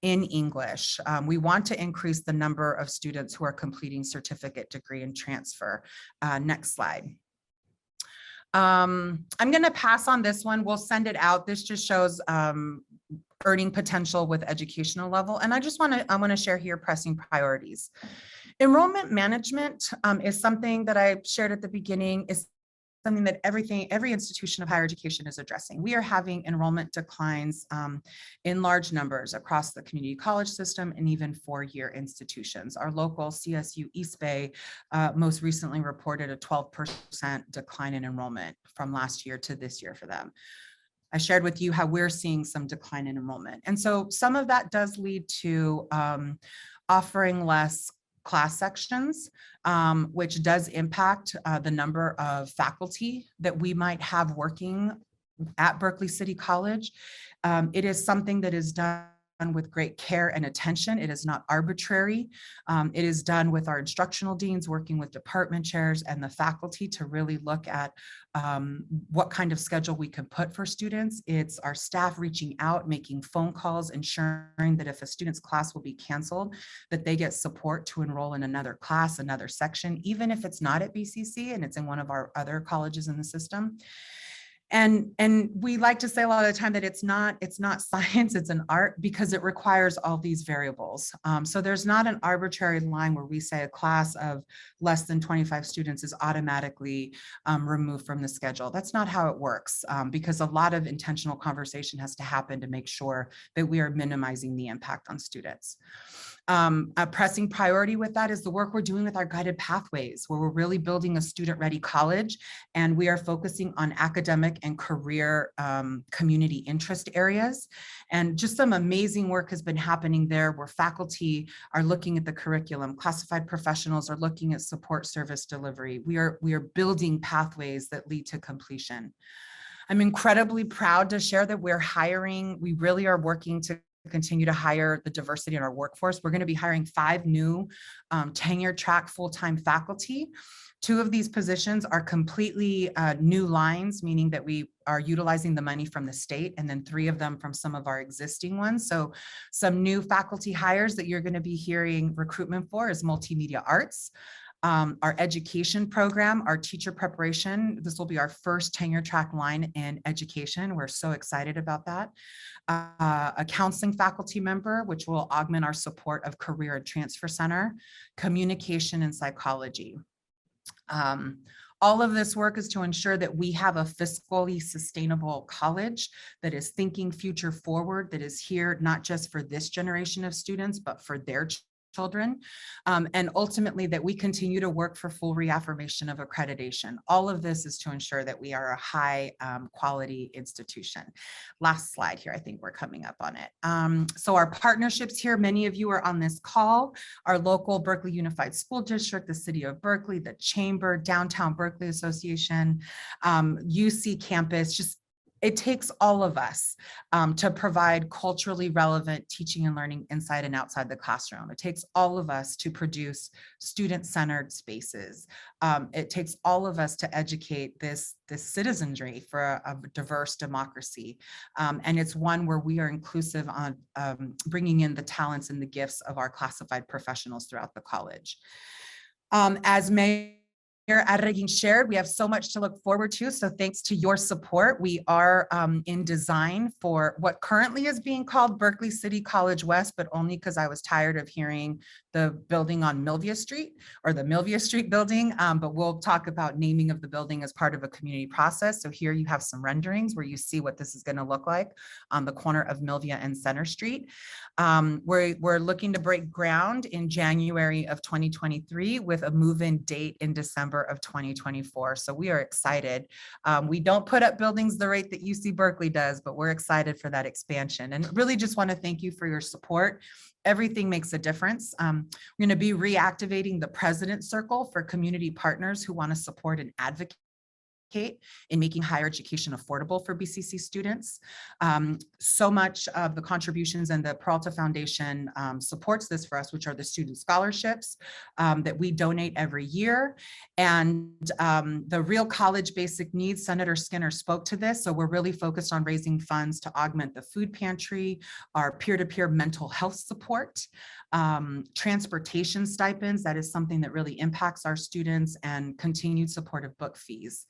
in English. We want to increase the number of students who are completing certificate, degree, and transfer. Next slide. I'm going to pass on this one. We'll send it out. This just shows earning potential with educational level. And I want to share here pressing priorities. Enrollment management is something that I shared at the beginning, is something that every institution of higher education is addressing. We are having enrollment declines in large numbers across the community college system and even 4-year institutions. Our local CSU East Bay most recently reported a 12% decline in enrollment from last year to this year for them. I shared with you how we're seeing some decline in enrollment. And so some of that does lead to offering less class sections, which does impact the number of faculty that we might have working at Berkeley City College. It is something that is done with great care and attention. It is not arbitrary. It is done with our instructional deans, working with department chairs and the faculty to really look at what kind of schedule we can put for students. It's our staff reaching out, making phone calls, ensuring that if a student's class will be canceled, that they get support to enroll in another class, another section, even if it's not at BCC and it's in one of our other colleges in the system. And we like to say a lot of the time that it's not science, it's an art, because it requires all these variables. So there's not an arbitrary line where we say a class of less than 25 students is automatically removed from the schedule. That's not how it works, because a lot of intentional conversation has to happen to make sure that we are minimizing the impact on students. A pressing priority with that is the work we're doing with our guided pathways, where we're really building a student-ready college, and we are focusing on academic and career community interest areas. And just some amazing work has been happening there, where faculty are looking at the curriculum, classified professionals are looking at support service delivery. We are building pathways that lead to completion. I'm incredibly proud to share that we're hiring. We really are working to continue to hire the diversity in our workforce. We're going to be hiring 5 new tenure track full-time faculty. 2 of these positions are completely new lines, meaning that we are utilizing the money from the state, and then 3 of them from some of our existing ones. So some new faculty hires that you're going to be hearing recruitment for is multimedia arts. Our education program, our teacher preparation. This will be our first tenure track line in education. We're so excited about that. A counseling faculty member, which will augment our support of career and transfer center, communication and psychology. All of this work is to ensure that we have a fiscally sustainable college that is thinking future forward, that is here not just for this generation of students, but for their children, and ultimately that we continue to work for full reaffirmation of accreditation. All of this is to ensure that we are a high quality institution. Last slide here, I think we're coming up on it. So our partnerships here, many of you are on this call, our local Berkeley Unified School District, the City of Berkeley, the Chamber, Downtown Berkeley Association, UC Campus, just it takes all of us to provide culturally relevant teaching and learning inside and outside the classroom. It takes all of us to produce student-centered spaces. It takes all of us to educate this citizenry for a diverse democracy. And it's one where we are inclusive on bringing in the talents and the gifts of our classified professionals throughout the college. As Mayor Arreguin shared, we have so much to look forward to. So thanks to your support, we are in design for what currently is being called Berkeley City College West, but only because I was tired of hearing the building on Milvia Street or the Milvia Street building. But we'll talk about naming of the building as part of a community process. So here you have some renderings where you see what this is going to look like on the corner of Milvia and Center Street. We're looking to break ground in January of 2023 with a move-in date in December of 2024. So we are excited. We don't put up buildings the rate that UC Berkeley does, but we're excited for that expansion and really just want to thank you for your support. Everything makes a difference. We're going to be reactivating the President Circle for community partners who want to support and advocate in making higher education affordable for BCC students. So much of the contributions and the Peralta Foundation supports this for us, which are the student scholarships that we donate every year. And the Real College Basic Needs, Senator Skinner spoke to this. So we're really focused on raising funds to augment the food pantry, our peer-to-peer mental health support, transportation stipends. That is something that really impacts our students, and continued support of book fees.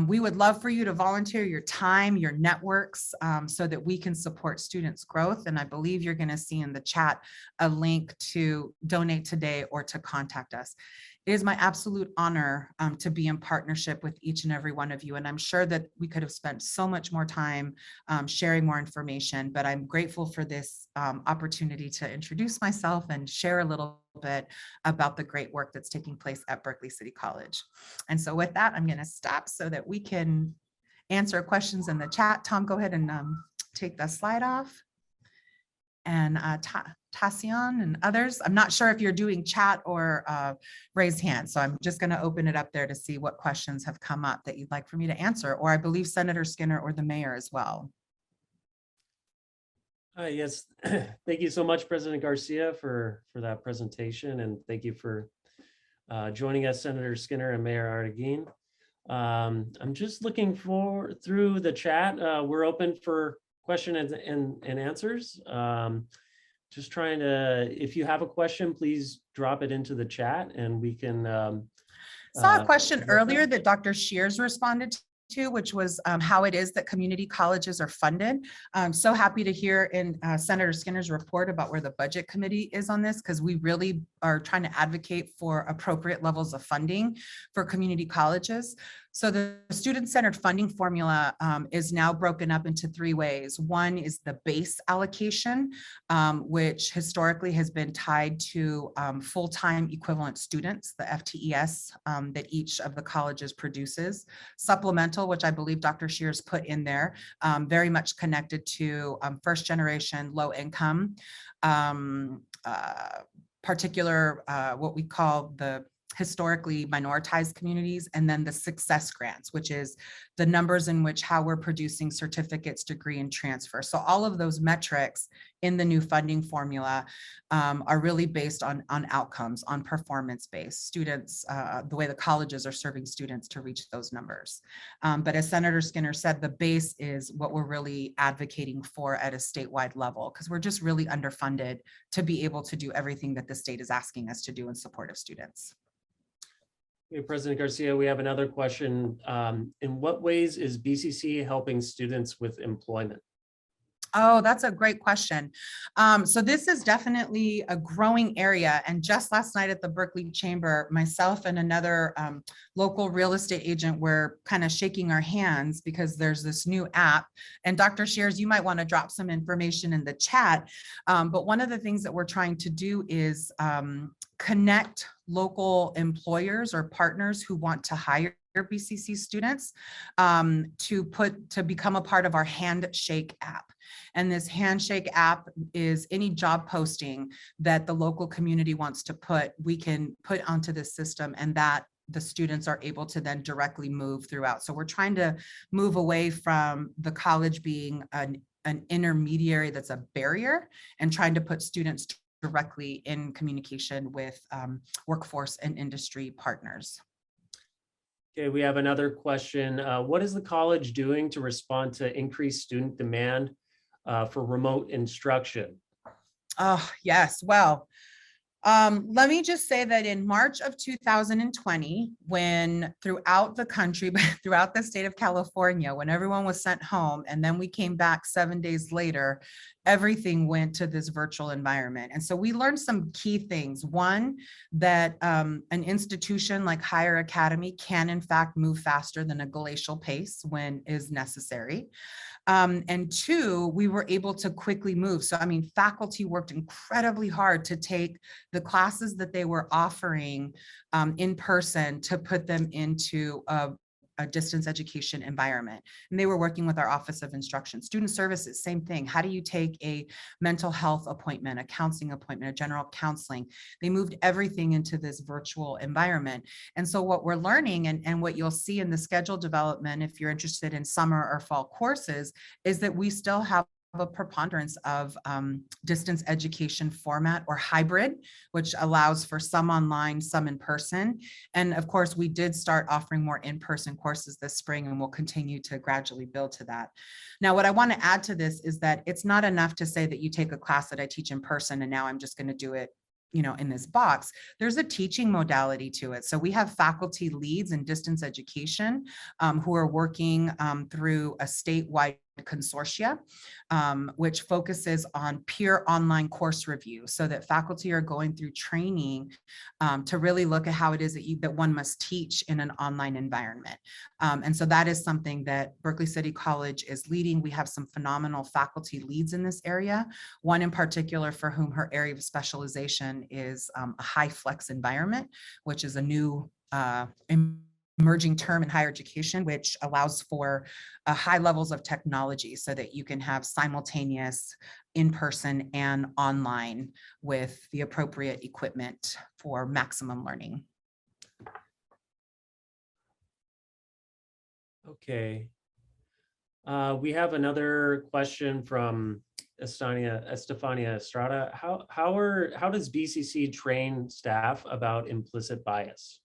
We would love for you to volunteer your time, your networks, so that we can support students' growth. And I believe you're going to see in the chat a link to donate today or to contact us. It is my absolute honor to be in partnership with each and every one of you. And I'm sure that we could have spent so much more time sharing more information, but I'm grateful for this opportunity to introduce myself and share a little bit about the great work that's taking place at Berkeley City College. And so with that, I'm going to stop so that we can answer questions in the chat. Tom, go ahead and take the slide off. And Tasion and others, I'm not sure if you're doing chat or raised hand. So I'm just going to open it up there to see what questions have come up that you'd like for me to answer, or I believe Senator Skinner or the mayor as well. Yes, thank you so much, President Garcia, for that presentation. And thank you for joining us, Senator Skinner and Mayor Arreguin. I'm just looking through the chat. We're open for questions and answers. Just trying to, if you have a question, please drop it into the chat and we can. Saw a question earlier that Dr. Shears responded to, which was how it is that community colleges are funded. I'm so happy to hear in Senator Skinner's report about where the budget committee is on this, because we really are trying to advocate for appropriate levels of funding for community colleges. So the student-centered funding formula is now broken up into 3 ways. One is the base allocation, which historically has been tied to full-time equivalent students, the FTES that each of the colleges produces. Supplemental, which I believe Dr. Shears put in there, very much connected to first-generation low-income, particular what we call the historically minoritized communities, and then the success grants, which is the numbers in which how we're producing certificates, degree, and transfer. So all of those metrics in the new funding formula are really based on outcomes, on performance-based students, the way the colleges are serving students to reach those numbers. But as Senator Skinner said, the base is what we're really advocating for at a statewide level, because we're just really underfunded to be able to do everything that the state is asking us to do in support of students. Okay, President Garcia, we have another question. In what ways is BCC helping students with employment? Oh, that's a great question. So this is definitely a growing area. And just last night at the Berkeley Chamber, myself and another local real estate agent were kind of shaking our hands because there's this new app. And Dr. Shears, you might want to drop some information in the chat. But one of the things that we're trying to do is connect local employers or partners who want to hire BCC students to become a part of our Handshake app. And this Handshake app is any job posting that the local community wants to put, we can put onto the system, and that the students are able to then directly move throughout. So we're trying to move away from the college being an intermediary that's a barrier, and trying to put students directly in communication with workforce and industry partners. Okay, we have another question. What is the college doing to respond to increased student demand for remote instruction? Oh, yes. Well, let me just say that in March of 2020, when throughout the country, throughout the state of California, when everyone was sent home, and then we came back 7 days later, everything went to this virtual environment. And so we learned some key things. One, that an institution like Higher Academy can in fact move faster than a glacial pace when is necessary. And two, we were able to quickly move. So, I mean, faculty worked incredibly hard to take the classes that they were offering in person to put them into a distance education environment. And they were working with our Office of Instruction. Student Services, same thing. How do you take a mental health appointment, a counseling appointment, a general counseling? They moved everything into this virtual environment. And so what we're learning, and what you'll see in the schedule development, if you're interested in summer or fall courses, is that we still have a preponderance of distance education format or hybrid, which allows for some online, some in person. And of course, we did start offering more in-person courses this spring, and we'll continue to gradually build to that. Now, what I want to add to this is that it's not enough to say that you take a class that I teach in person and now I'm just going to do it, you know, in this box. There's a teaching modality to it. So we have faculty leads in distance education who are working through a statewide consortia, which focuses on peer online course review, so that faculty are going through training to really look at how it is that one must teach in an online environment. And so that is something that Berkeley City College is leading. We have some phenomenal faculty leads in this area. One in particular for whom her area of specialization is a high flex environment, which is a new emerging term in higher education, which allows for high levels of technology so that you can have simultaneous in-person and online with the appropriate equipment for maximum learning. Okay. We have another question from Estefania Estrada. How does BCC train staff about implicit bias?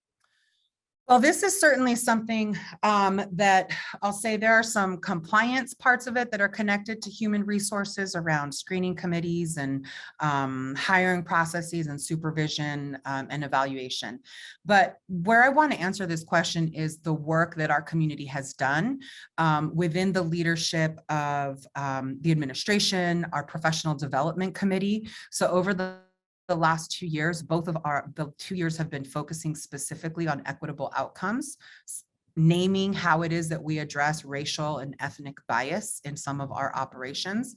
Well, this is certainly something that I'll say there are some compliance parts of it that are connected to human resources around screening committees and hiring processes and supervision and evaluation. But where I want to answer this question is the work that our community has done within the leadership of the administration, our professional development committee. So over the last 2 years, the 2 years have been focusing specifically on equitable outcomes, naming how it is that we address racial and ethnic bias in some of our operations.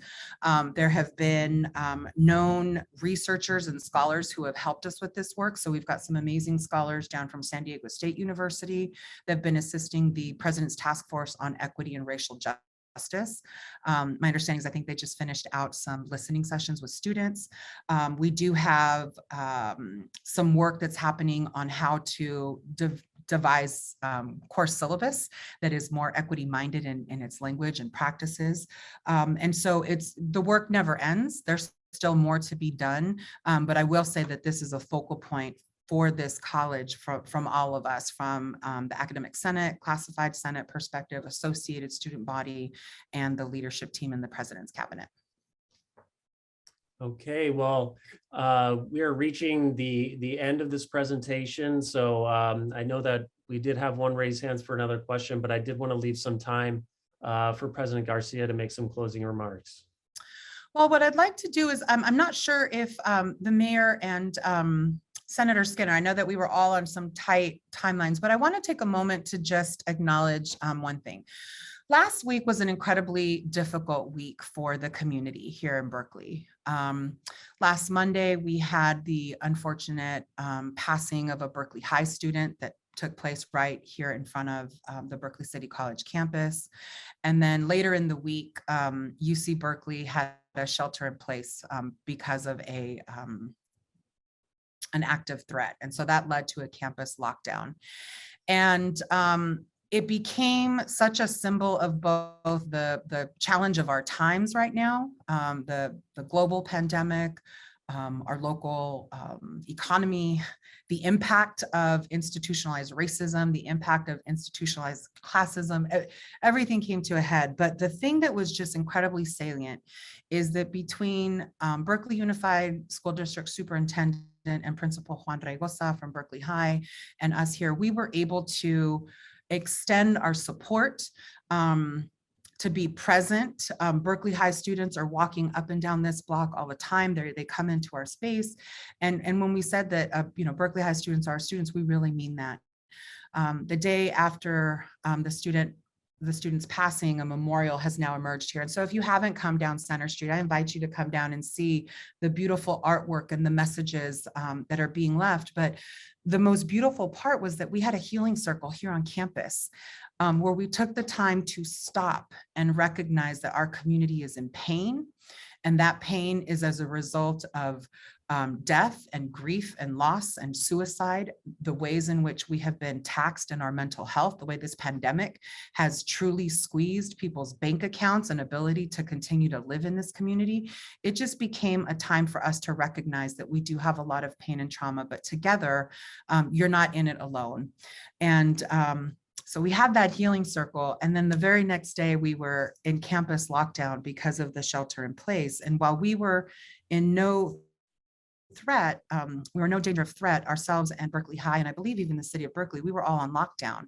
There have been known researchers and scholars who have helped us with this work. So we've got some amazing scholars down from San Diego State University that have been assisting the President's Task Force on Equity and Racial Justice justice. My understanding is I think they just finished out some listening sessions with students. We do have some work that's happening on how to devise course syllabus that is more equity minded in its language and practices. And so the work never ends. There's still more to be done. But I will say that this is a focal point for this college from all of us, from the academic senate, classified senate perspective, associated student body, and the leadership team in the president's cabinet. Okay, well, we are reaching the end of this presentation. So I know that we did have one raised hands for another question, but I did want to leave some time for President Garcia to make some closing remarks. Well, what I'd like to do is, I'm not sure if the mayor and Senator Skinner, I know that we were all on some tight timelines, but I want to take a moment to just acknowledge one thing. Last week was an incredibly difficult week for the community here in Berkeley. Last Monday, we had the unfortunate passing of a Berkeley High student that took place right here in front of the Berkeley City College campus. And then later in the week, UC Berkeley had a shelter in place because of an active threat. And so that led to a campus lockdown. And it became such a symbol of both the challenge of our times right now, the global pandemic, our local economy, the impact of institutionalized racism, the impact of institutionalized classism, everything came to a head. But the thing that was just incredibly salient is that between Berkeley Unified School District Superintendent and Principal Juan Raigosa from Berkeley High and us here, we were able to extend our support to be present. Berkeley High students are walking up and down this block all the time. They come into our space. And when we said that, Berkeley High students are our students, we really mean that. The day after the student's passing, a memorial has now emerged here. And so if you haven't come down Center Street, I invite you to come down and see the beautiful artwork and the messages that are being left. But the most beautiful part was that we had a healing circle here on campus where we took the time to stop and recognize that our community is in pain. And that pain is as a result of death and grief and loss and suicide, the ways in which we have been taxed in our mental health, the way this pandemic has truly squeezed people's bank accounts and ability to continue to live in this community. It just became a time for us to recognize that we do have a lot of pain and trauma, but together, you're not in it alone. And so we had that healing circle. And then the very next day we were in campus lockdown because of the shelter in place. And while we were in no threat, we were no danger of threat, ourselves and Berkeley High, and I believe even the city of Berkeley, we were all on lockdown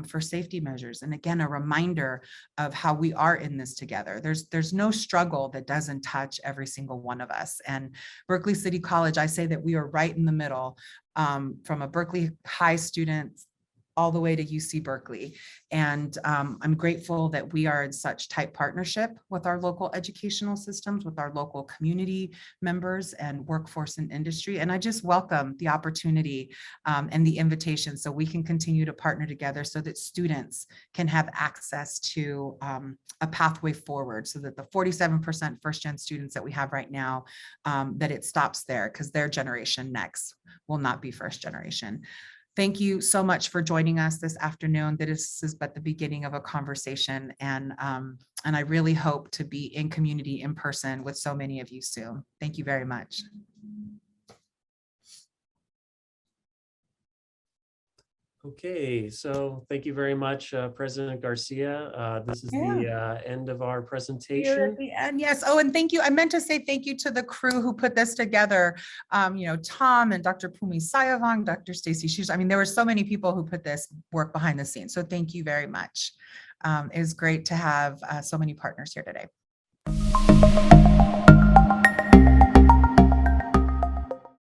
for safety measures. And again, a reminder of how we are in this together. There's no struggle that doesn't touch every single one of us. And Berkeley City College, I say that we are right in the middle, from a Berkeley High student all the way to UC Berkeley. And I'm grateful that we are in such tight partnership with our local educational systems, with our local community members and workforce and industry. And I just welcome the opportunity and the invitation so we can continue to partner together so that students can have access to a pathway forward, so that the 47% first-gen students that we have right now, that it stops there, because their generation next will not be first generation. Thank you so much for joining us this afternoon. This is but the beginning of a conversation, and I really hope to be in community in person with so many of you soon. Thank you very much. Okay, so thank you very much, President Garcia. This is the end of our presentation. And yes, oh, and thank you. I meant to say thank you to the crew who put this together. Tom and Dr. Pumi Sayavang, Dr. Stacy Shoes. I mean, there were so many people who put this work behind the scenes. So thank you very much. It was great to have so many partners here today.